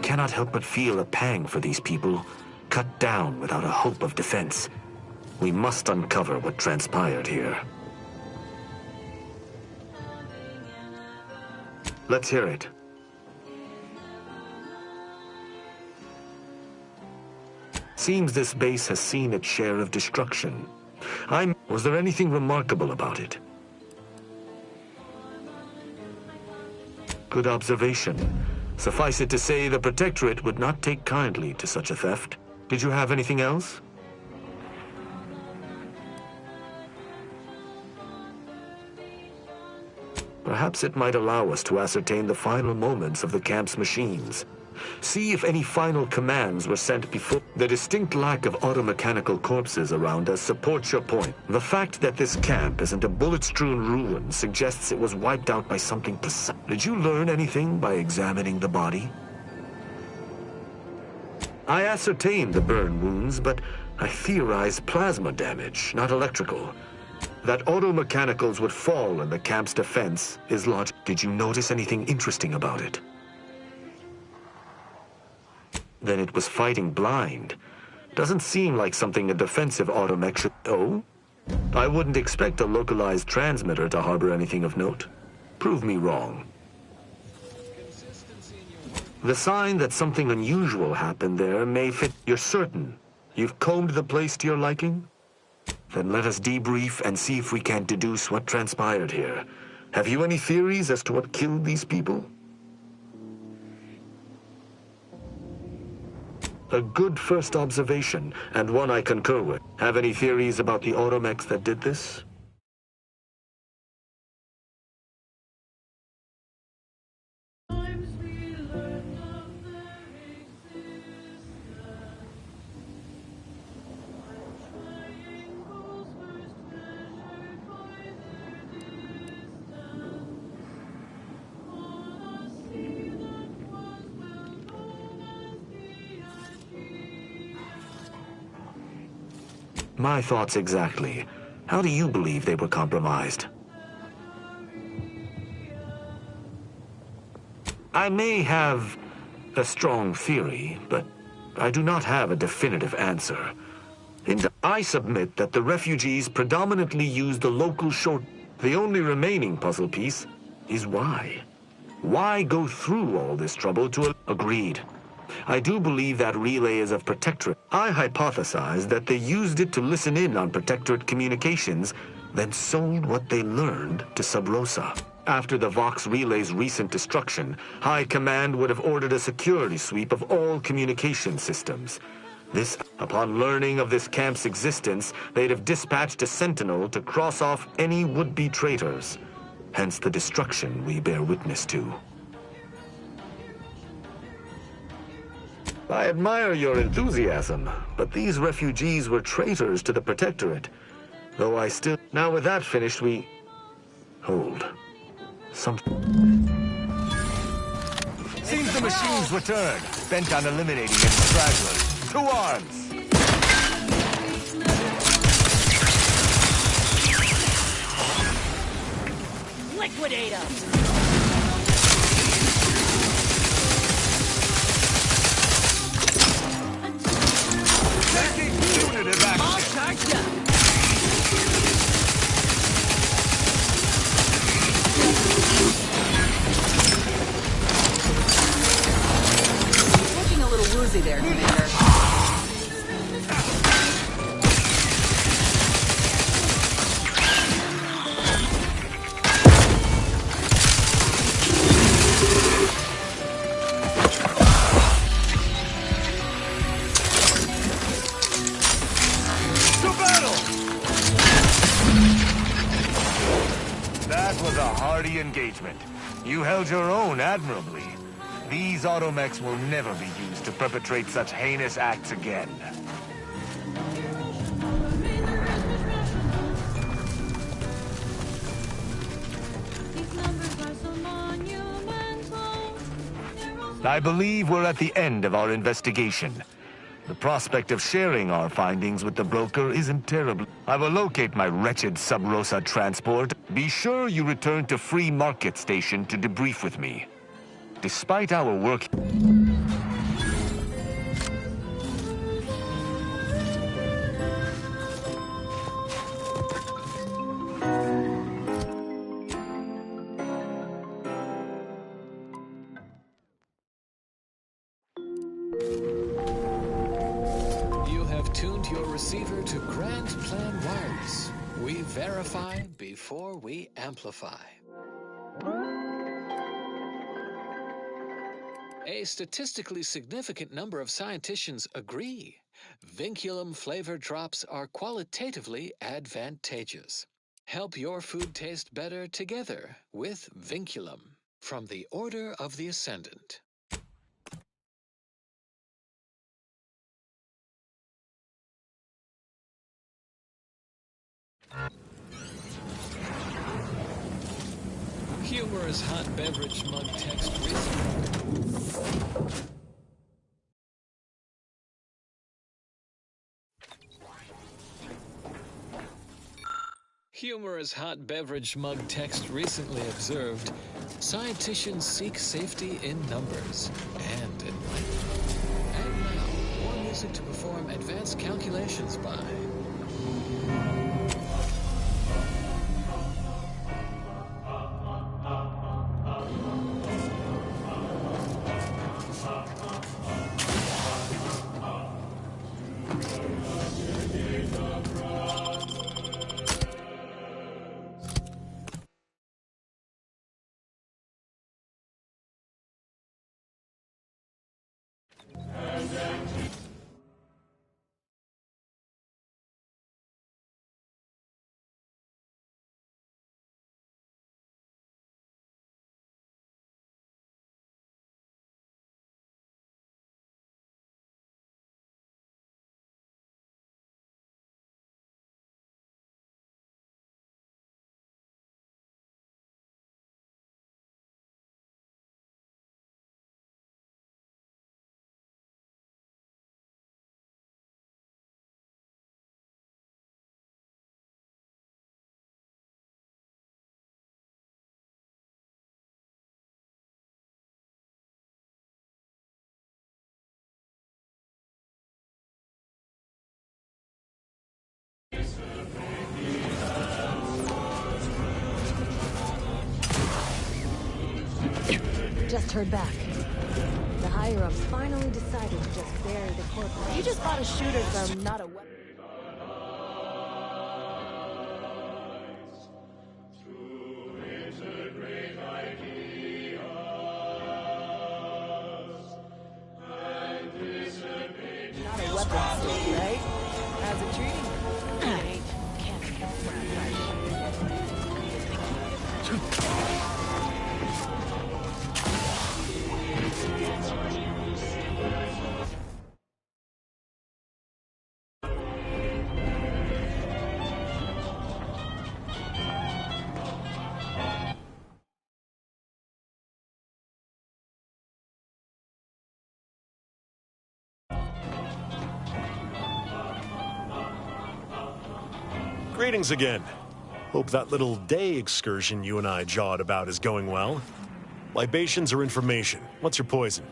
cannot help but feel a pang for these people, cut down without a hope of defense. We must uncover what transpired here. Let's hear it. Seems this base has seen its share of destruction. Was there anything remarkable about it? Good observation. Suffice it to say, the Protectorate would not take kindly to such a theft. Did you have anything else? Perhaps it might allow us to ascertain the final moments of the camp's machines. See if any final commands were sent before. The distinct lack of automechanical corpses around us supports your point. The fact that this camp isn't a bullet-strewn ruin suggests it was wiped out by something precise. Did you learn anything by examining the body? I ascertained the burn wounds, but I theorized plasma damage, not electrical. That automechanicals would fall in the camp's defense is logical. Did you notice anything interesting about it? Then it was fighting blind. Doesn't seem like something a defensive automech should... Oh? I wouldn't expect a localized transmitter to harbor anything of note. Prove me wrong. The sign that something unusual happened there may fit... You're certain? You've combed the place to your liking? Then let us debrief and see if we can deduce what transpired here. Have you any theories as to what killed these people? A good first observation, and one I concur with. Have any theories about the automechs that did this? My thoughts exactly. How do you believe they were compromised? I may have a strong theory, but I do not have a definitive answer. I submit that the refugees predominantly used the local short... The only remaining puzzle piece is why. Why go through all this trouble to... Agreed. I do believe that relay is of Protectorate. I hypothesize that they used it to listen in on Protectorate communications, then sold what they learned to Sub Rosa. After the Vox relay's recent destruction, High Command would have ordered a security sweep of all communication systems. Upon learning of this camp's existence, they'd have dispatched a sentinel to cross off any would-be traitors. Hence the destruction we bear witness to. I admire your enthusiasm, but these refugees were traitors to the Protectorate. Though I still... Now with that finished, we... Hold. Something... Seems the machines returned, bent on eliminating its stragglers. To arms! Liquidate them! I'll charge ya! Looking a little woozy there, Commander. Engagement. You held your own admirably. These automechs will never be used to perpetrate such heinous acts again. I believe we're at the end of our investigation. The prospect of sharing our findings with the broker isn't terrible. I will locate my wretched Sub Rosa transport. Be sure you return to Free Market Station to debrief with me. Despite our work... verify before we amplify. A statistically significant number of scientists agree. Vinculum-flavored drops are qualitatively advantageous. Help your food taste better together with Vinculum from the Order of the Ascendant. Humorous hot beverage mug text recently. Humorous hot beverage mug text recently observed, scientists seek safety in numbers and enlightenment. And now, more music to perform advanced calculations by. Just heard back. The higher-ups finally decided to just bury the corporate. You just bought a shooter from not a weapon. Not a weapon store, right? How's it treating you? Greetings again. Hope that little day excursion you and I jawed about is going well. Libations or information? What's your poison?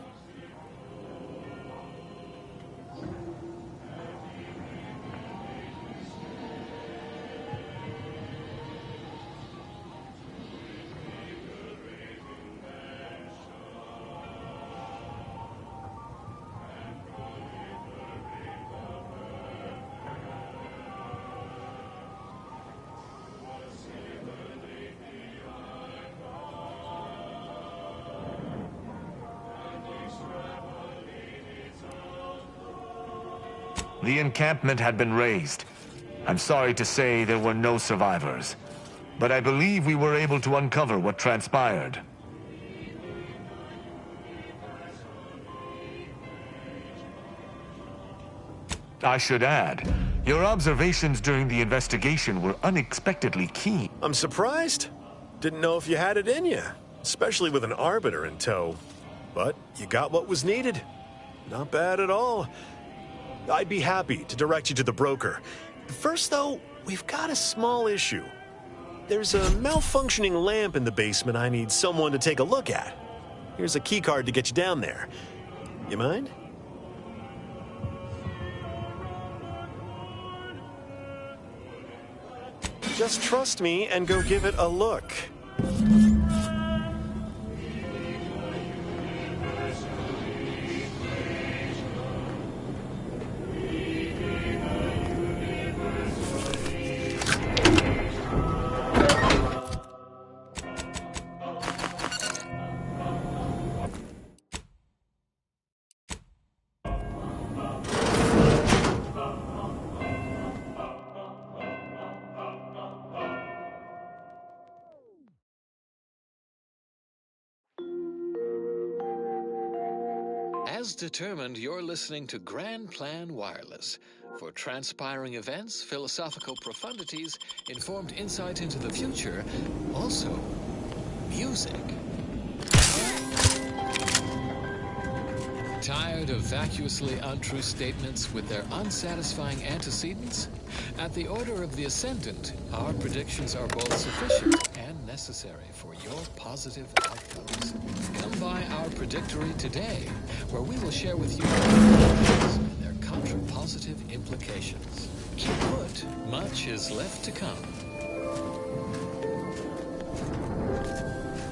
The encampment had been razed. I'm sorry to say there were no survivors, but I believe we were able to uncover what transpired. I should add, your observations during the investigation were unexpectedly keen. I'm surprised. Didn't know if you had it in you, especially with an arbiter in tow. But you got what was needed. Not bad at all. I'd be happy to direct you to the broker. First, though, we've got a small issue. There's a malfunctioning lamp in the basement I need someone to take a look at. Here's a keycard to get you down there. You mind? Just trust me and go give it a look. has determined you're listening to Grand Plan Wireless for transpiring events, philosophical profundities, informed insight into the future, also music. Tired of vacuously untrue statements with their unsatisfying antecedents? At the Order of the Ascendant, our predictions are both sufficient and necessary for your positive outcomes. Come by our predictory today, where we will share with you their contrapositive implications. Keep put, much is left to come.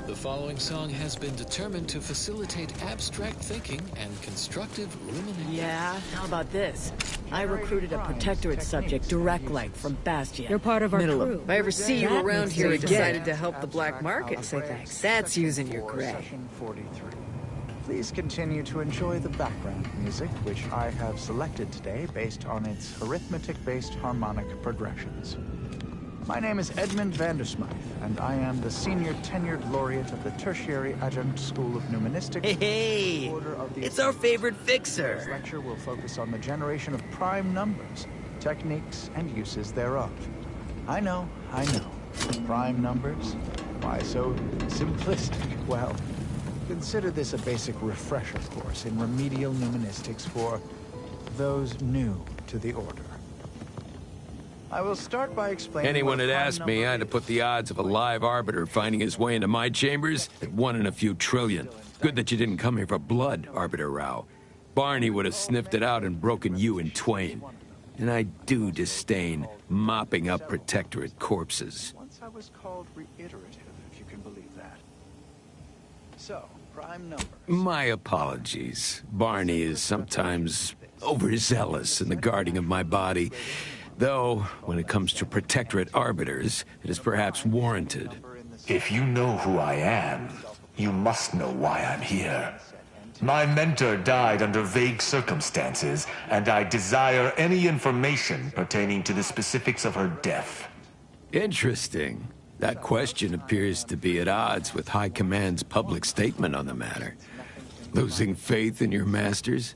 The following song has been determined to facilitate abstract thinking and constructive rumination. Yeah, how about this? I recruited a Protectorate subject direct like from Bastion. You're part of our Middle crew. If I ever see you That around makes here sense. decided to help the black market, I'll say thanks. That's using your For gray. Session 43. Please continue to enjoy the background music, which I have selected today based on its arithmetic-based harmonic progressions. My name is Edmund Vandersmythe, and I am the senior tenured laureate of the Tertiary Adjunct School of Nuministics. Hey, Order of the it's our favorite This fixer. lecture will focus on the generation of prime numbers, techniques, and uses thereof. I know. Prime numbers? Why so simplistic? Well, consider this a basic refresher course in remedial nuministics for those new to the Order. I will start by explaining. Anyone what a had prime asked me, number I'd have is. put the odds of a live arbiter finding his way into my chambers at 1 in a few trillion. Good that you didn't come here for blood, Arbiter Rao. Barney would have sniffed it out and broken you in twain. And I do disdain mopping up Protectorate corpses. Once I was called reiterative, if you can believe that. So, prime numbers. My apologies. Barney is sometimes overzealous in the guarding of my body. Though, when it comes to Protectorate arbiters, it is perhaps warranted. If you know who I am, you must know why I'm here. My mentor died under vague circumstances, and I desire any information pertaining to the specifics of her death. Interesting. That question appears to be at odds with High Command's public statement on the matter. Losing faith in your masters?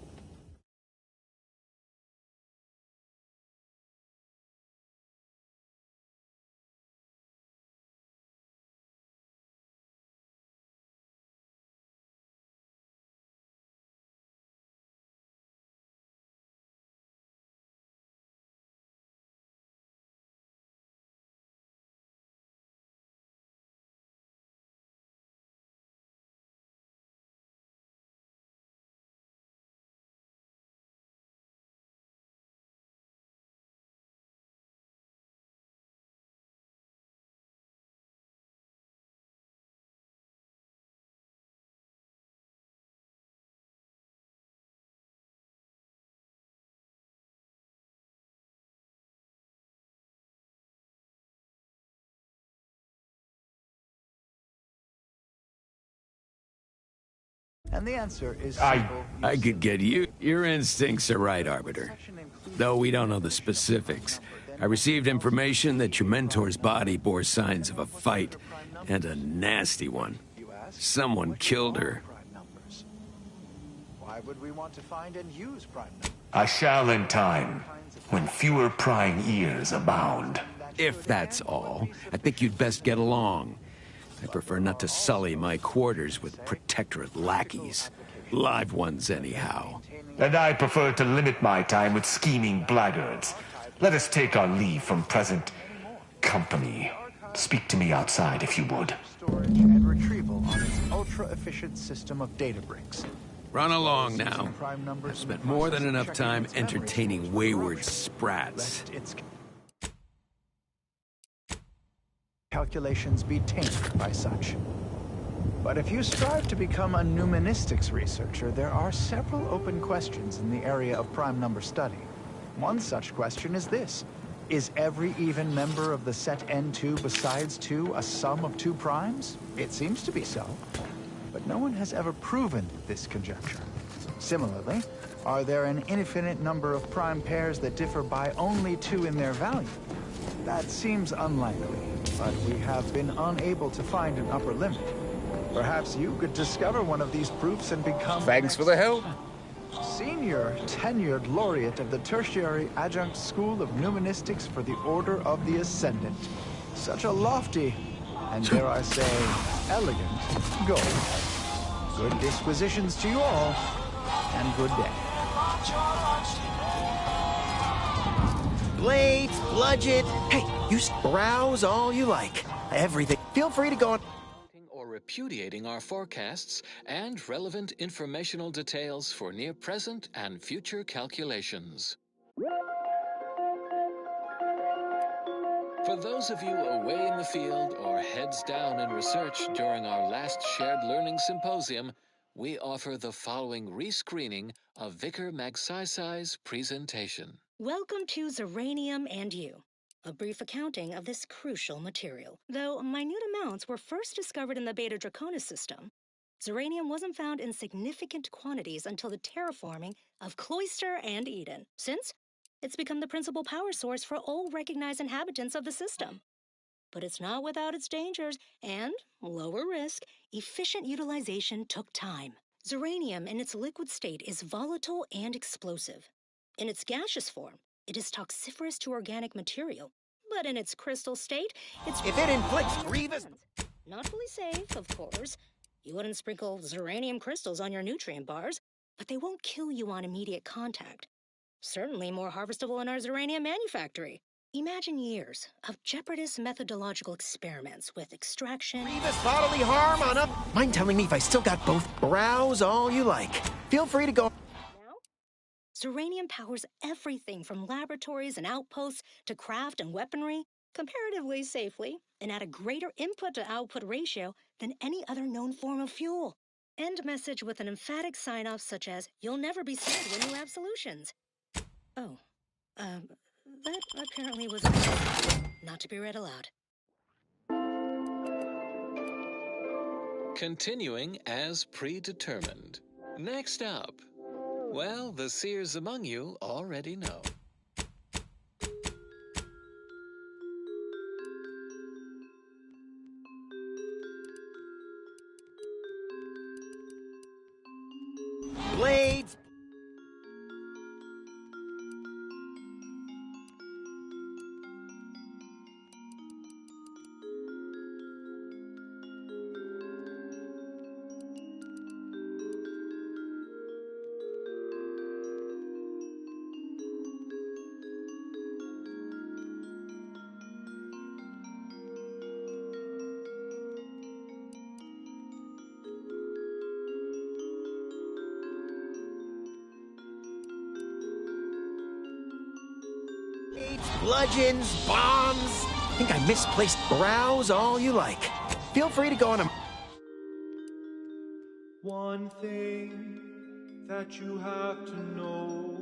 And the answer is I- simple. I could get you. Your instincts are right, Arbiter. Though we don't know the specifics. I received information that your mentor's body bore signs of a fight, and a nasty one. Someone killed her. Prime numbers. Why would we want to find and use prime numbers? I shall in time, when fewer prying ears abound. If that's all, I think you'd best get along. I prefer not to sully my quarters with Protectorate lackeys. Live ones, anyhow. And I prefer to limit my time with scheming blackguards. Let us take our leave from present company. Speak to me outside, if you would. Storage and retrieval on its ultra-efficient system of data bricks. Run along now. Prime numbers I've spent in the more than process of enough checking time its memory entertaining storage wayward instructions, sprats. lest its calculations be tainted by such. But if you strive to become a nuministics researcher, there are several open questions in the area of prime number study. One such question is this: is every even member of the set N2 besides 2 a sum of 2 primes? It seems to be so, but no one has ever proven this conjecture. Similarly, are there an infinite number of prime pairs that differ by only 2 in their value? That seems unlikely, but we have been unable to find an upper limit. Perhaps you could discover one of these proofs and become... Thanks for the help. Senior tenured laureate of the Tertiary Adjunct School of Numismatics for the Order of the Ascendant. Such a lofty, and dare I say, elegant goal. Good disquisitions to you all, and good day. Blades, bludgeon. Hey, you browse all you like. Everything. Feel free to go on. Or repudiating our forecasts and relevant informational details for near present and future calculations. For those of you away in the field or heads down in research during our last shared learning symposium, we offer the following rescreening of Vicar Magsaysay's presentation. Welcome to Zeranium and You, a brief accounting of this crucial material. Though minute amounts were first discovered in the Beta Draconis system, Zeranium wasn't found in significant quantities until the terraforming of Cloister and Eden, since it's become the principal power source for all recognized inhabitants of the system. But it's not without its dangers, and, lower risk, efficient utilization took time. Zeranium in its liquid state is volatile and explosive. In its gaseous form, it is toxiferous to organic material, but in its crystal state, it's... If it inflicts grievous... Not fully safe, of course. You wouldn't sprinkle Zeranium crystals on your nutrient bars, but they won't kill you on immediate contact. Certainly more harvestable in our Zeranium manufactory. Imagine years of jeopardous methodological experiments with extraction... Grievous bodily harm on a... Mind telling me if I still got both? Browse all you like. Feel free to go... Zeranium powers everything from laboratories and outposts to craft and weaponry, comparatively safely, and at a greater input-to-output ratio than any other known form of fuel. End message with an emphatic sign-off such as, "You'll never be sad when you have solutions." Oh, that apparently was not to be read aloud. Continuing as predetermined. Next up, well, the seers among you already know. Blades. Bludgeons, bombs. Think I misplaced. Browse all you like. Feel free to go on a... One thing that you have to know,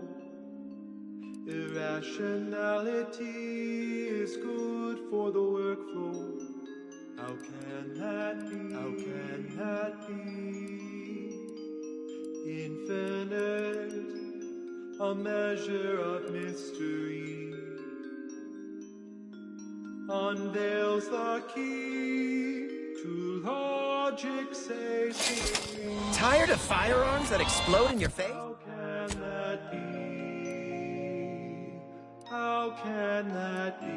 irrationality is good for the workflow. How can that be? How can that be? Infinite, a measure of mystery, unveils the key to logic's ace. Tired of firearms that explode in your face? How can that be? How can that be?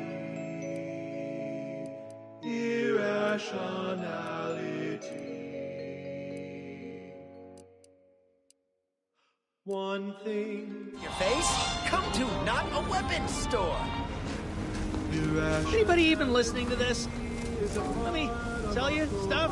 Irrationality. One thing. Your face? Come to not a weapons store. Anybody even listening to this? Let me tell you stuff.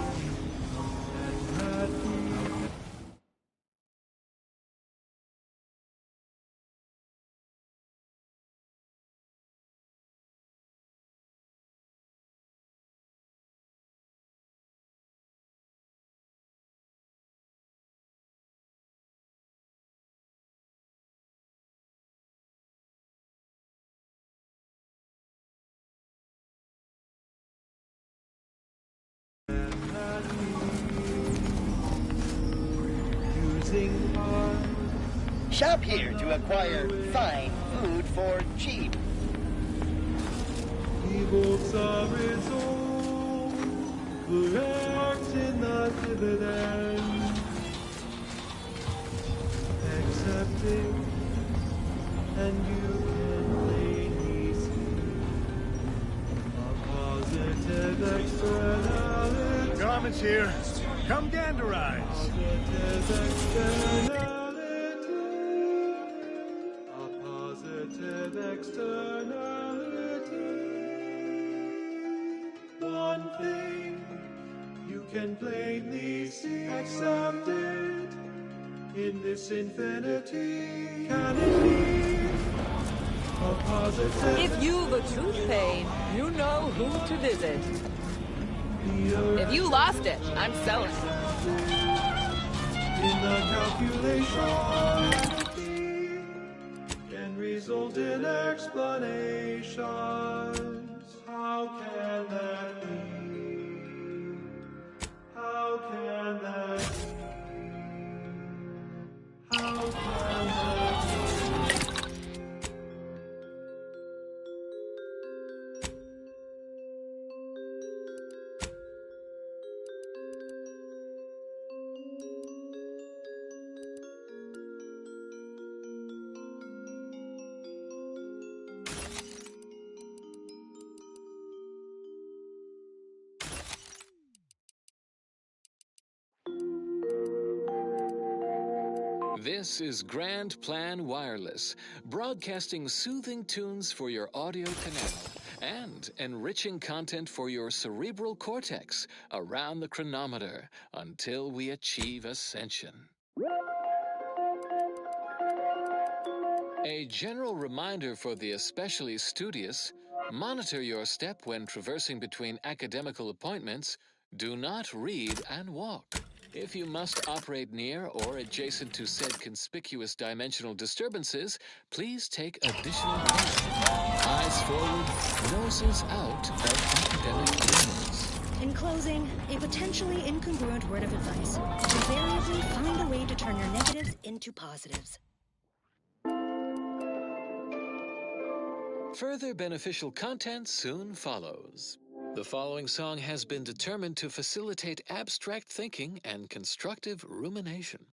Shop here to acquire fine food for cheap. Evokes a result, correct in the dividend. Comet's here. Come ganderize. A positive externality. One thing you can plainly see accepted in this infinity. Can it be a positive? If you've a tooth pain, you know who to visit. If you lost it, I'm selling it. In the calculation can result in explanations. How can that be? How can that be? How can that be? This is Grand Plan Wireless, broadcasting soothing tunes for your audio canal and enriching content for your cerebral cortex around the chronometer until we achieve ascension. A general reminder for the especially studious: monitor your step when traversing between academical appointments. Do not read and walk. If you must operate near or adjacent to said conspicuous dimensional disturbances, please take additional care. Eyes forward, noses out of academic journals. In closing, a potentially incongruent word of advice: invariably find a way to turn your negatives into positives. Further beneficial content soon follows. The following song has been determined to facilitate abstract thinking and constructive rumination.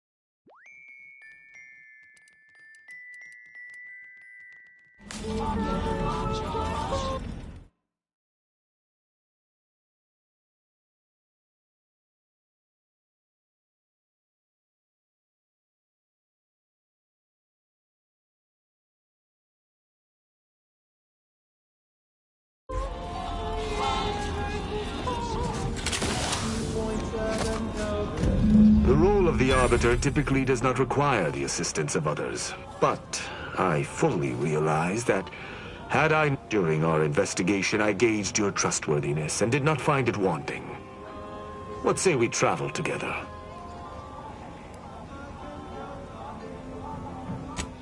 The role of the Arbiter typically does not require the assistance of others, but I fully realize that during our investigation, I gauged your trustworthiness and did not find it wanting. What say we travel together?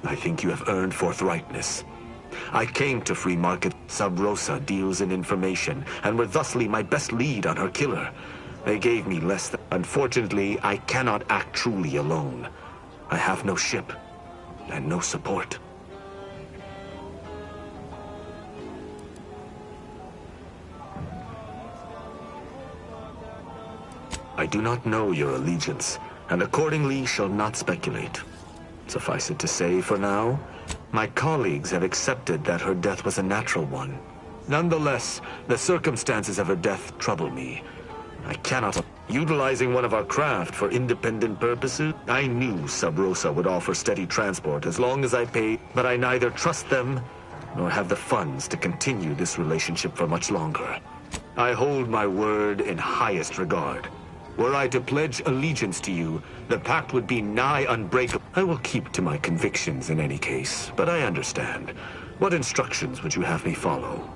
I think you have earned forthrightness. I came to free market. Sub Rosa deals in information, and were thusly my best lead on her killer. They gave me less than... Unfortunately, I cannot act truly alone. I have no ship, and no support. I do not know your allegiance, and accordingly shall not speculate. Suffice it to say, for now, my colleagues have accepted that her death was a natural one. Nonetheless, the circumstances of her death trouble me. I cannot... Utilizing one of our craft for independent purposes, I knew Sub Rosa would offer steady transport as long as I paid, but I neither trust them nor have the funds to continue this relationship for much longer. I hold my word in highest regard. Were I to pledge allegiance to you, the pact would be nigh unbreakable. I will keep to my convictions in any case, but I understand. What instructions would you have me follow?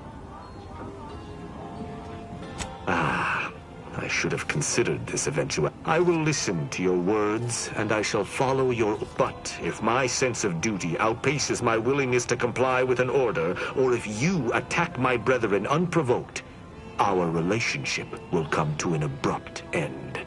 I should have considered this eventuality. I will listen to your words, and I shall follow your... But if my sense of duty outpaces my willingness to comply with an order, or if you attack my brethren unprovoked, our relationship will come to an abrupt end.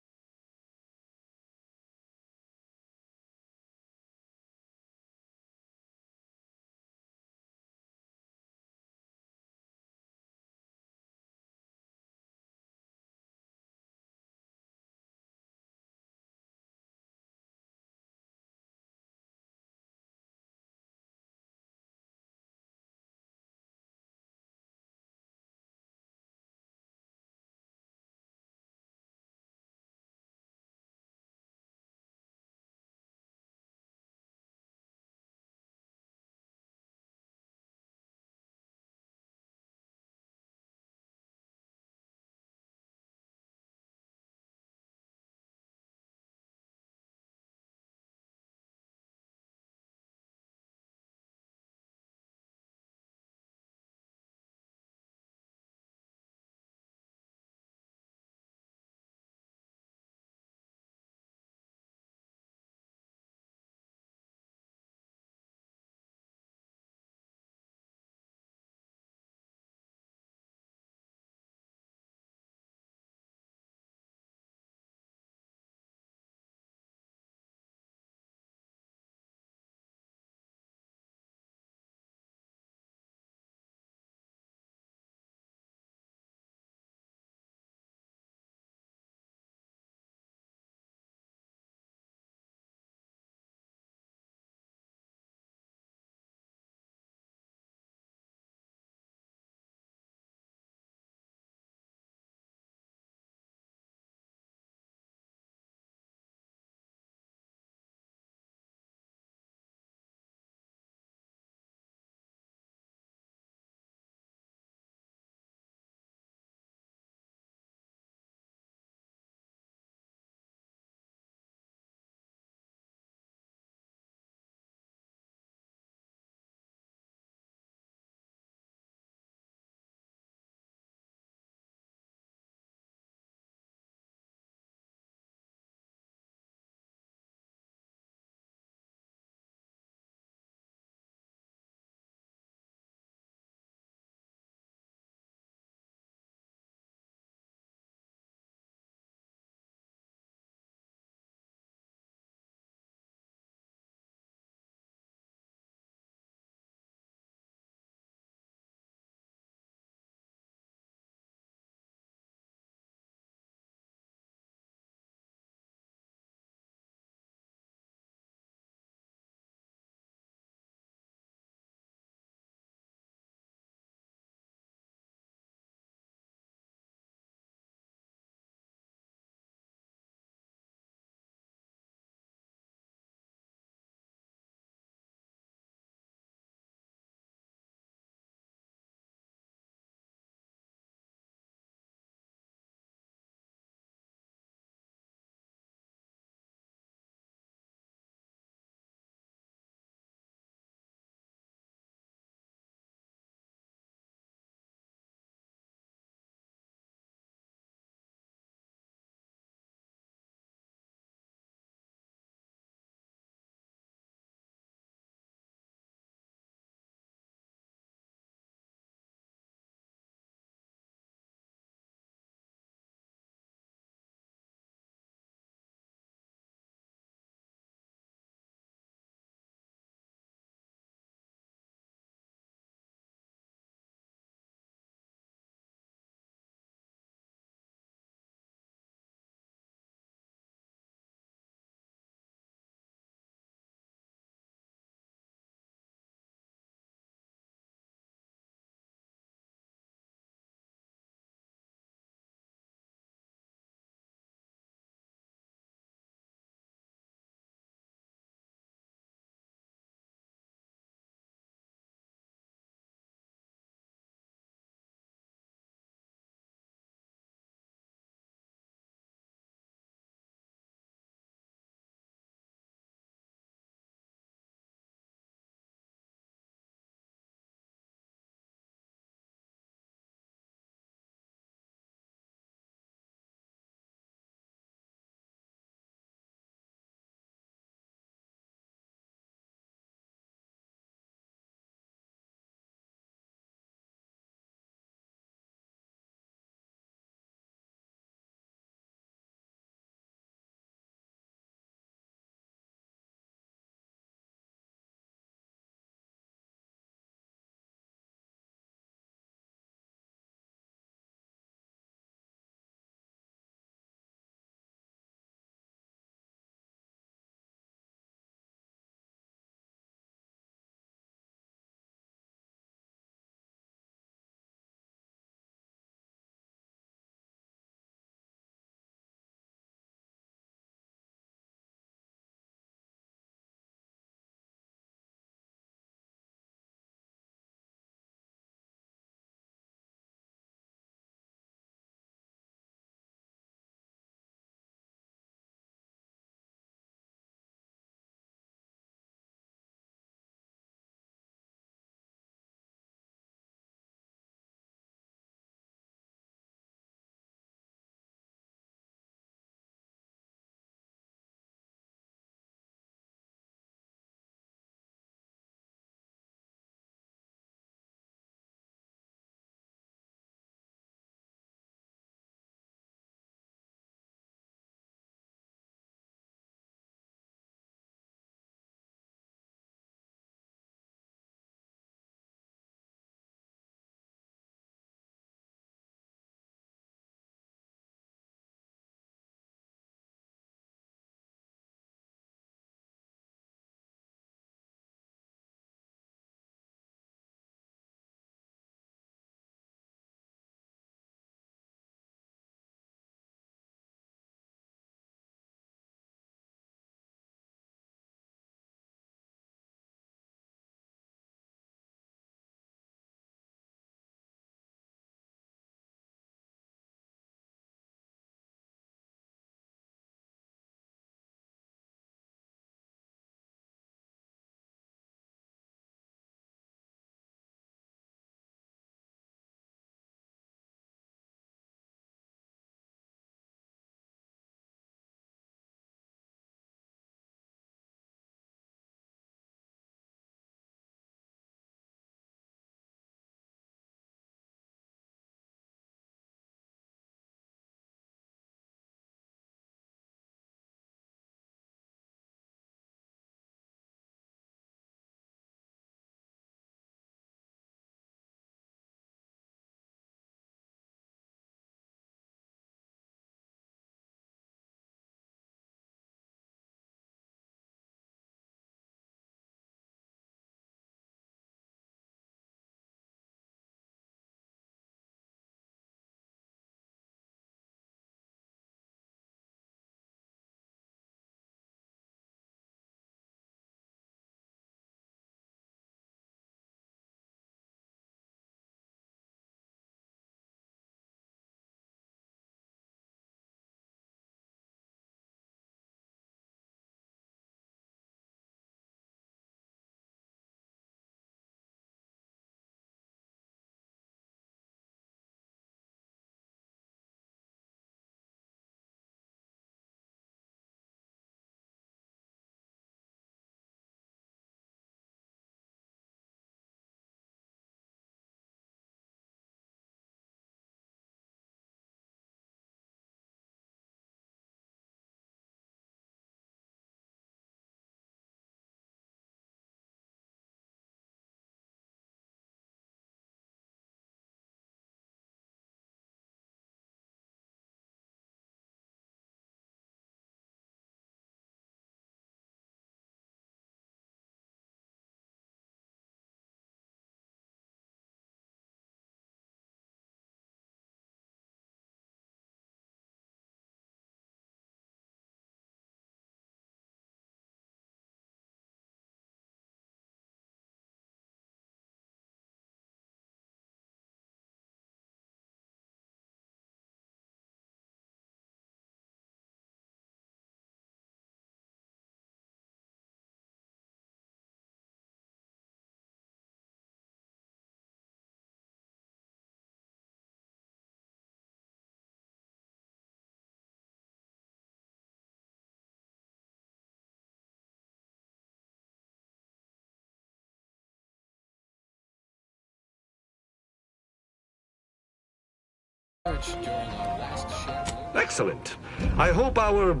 research during our last shared loop. Excellent. I hope our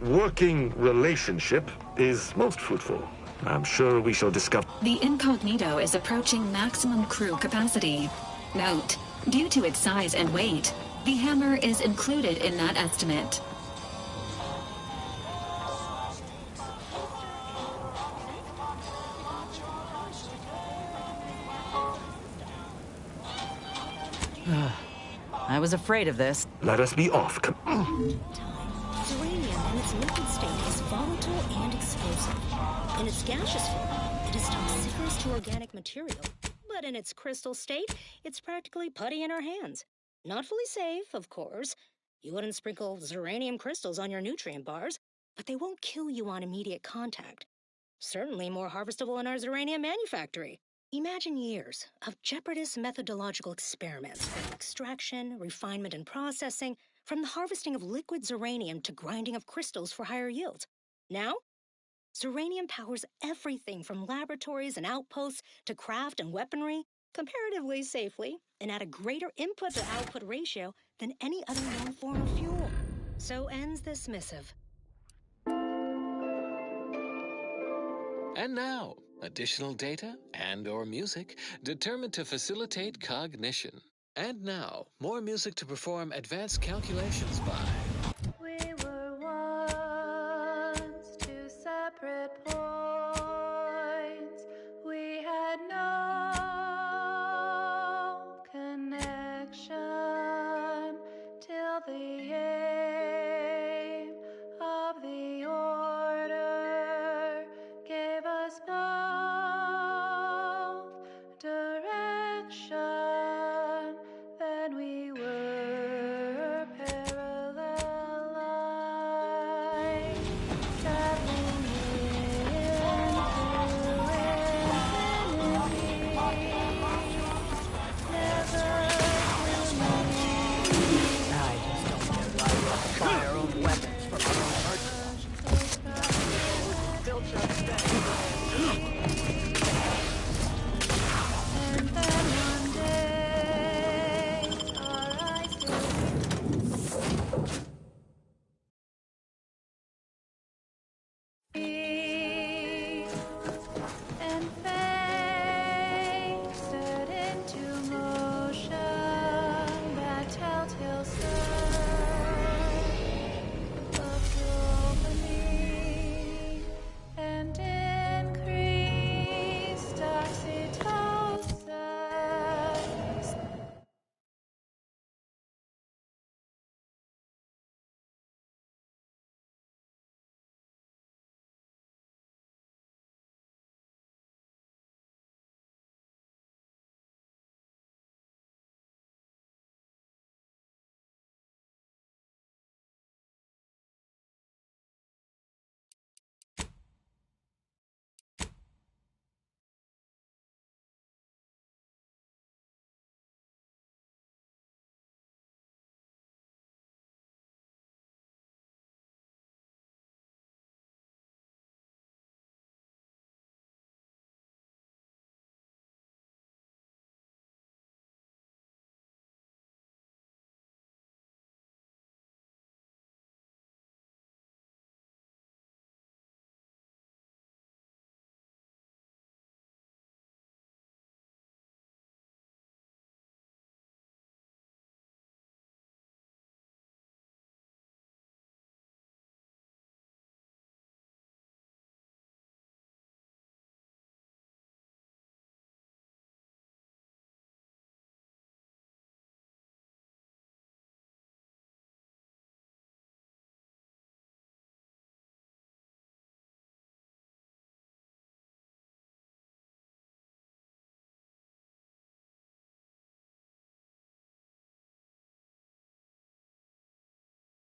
working relationship is most fruitful. I'm sure we shall discover... The Incognito is approaching maximum crew capacity. Note, due to its size and weight, the hammer is included in that estimate. I was afraid of this. Let us be off. Uranium in its liquid state is volatile and explosive. In its gaseous form, it is toxiferous to organic material. But in its crystal state, it's practically putty in our hands. Not fully safe, of course. You wouldn't sprinkle uranium crystals on your nutrient bars, but they won't kill you on immediate contact. Certainly more harvestable in our uranium manufactory. Imagine years of jeopardous methodological experiments from extraction, refinement, and processing, from the harvesting of liquid uranium to grinding of crystals for higher yields. Now, uranium powers everything from laboratories and outposts to craft and weaponry, comparatively safely, and at a greater input-to-output ratio than any other known form of fuel. So ends this missive. And now, additional data and/or music determined to facilitate cognition. And now, more music to perform advanced calculations by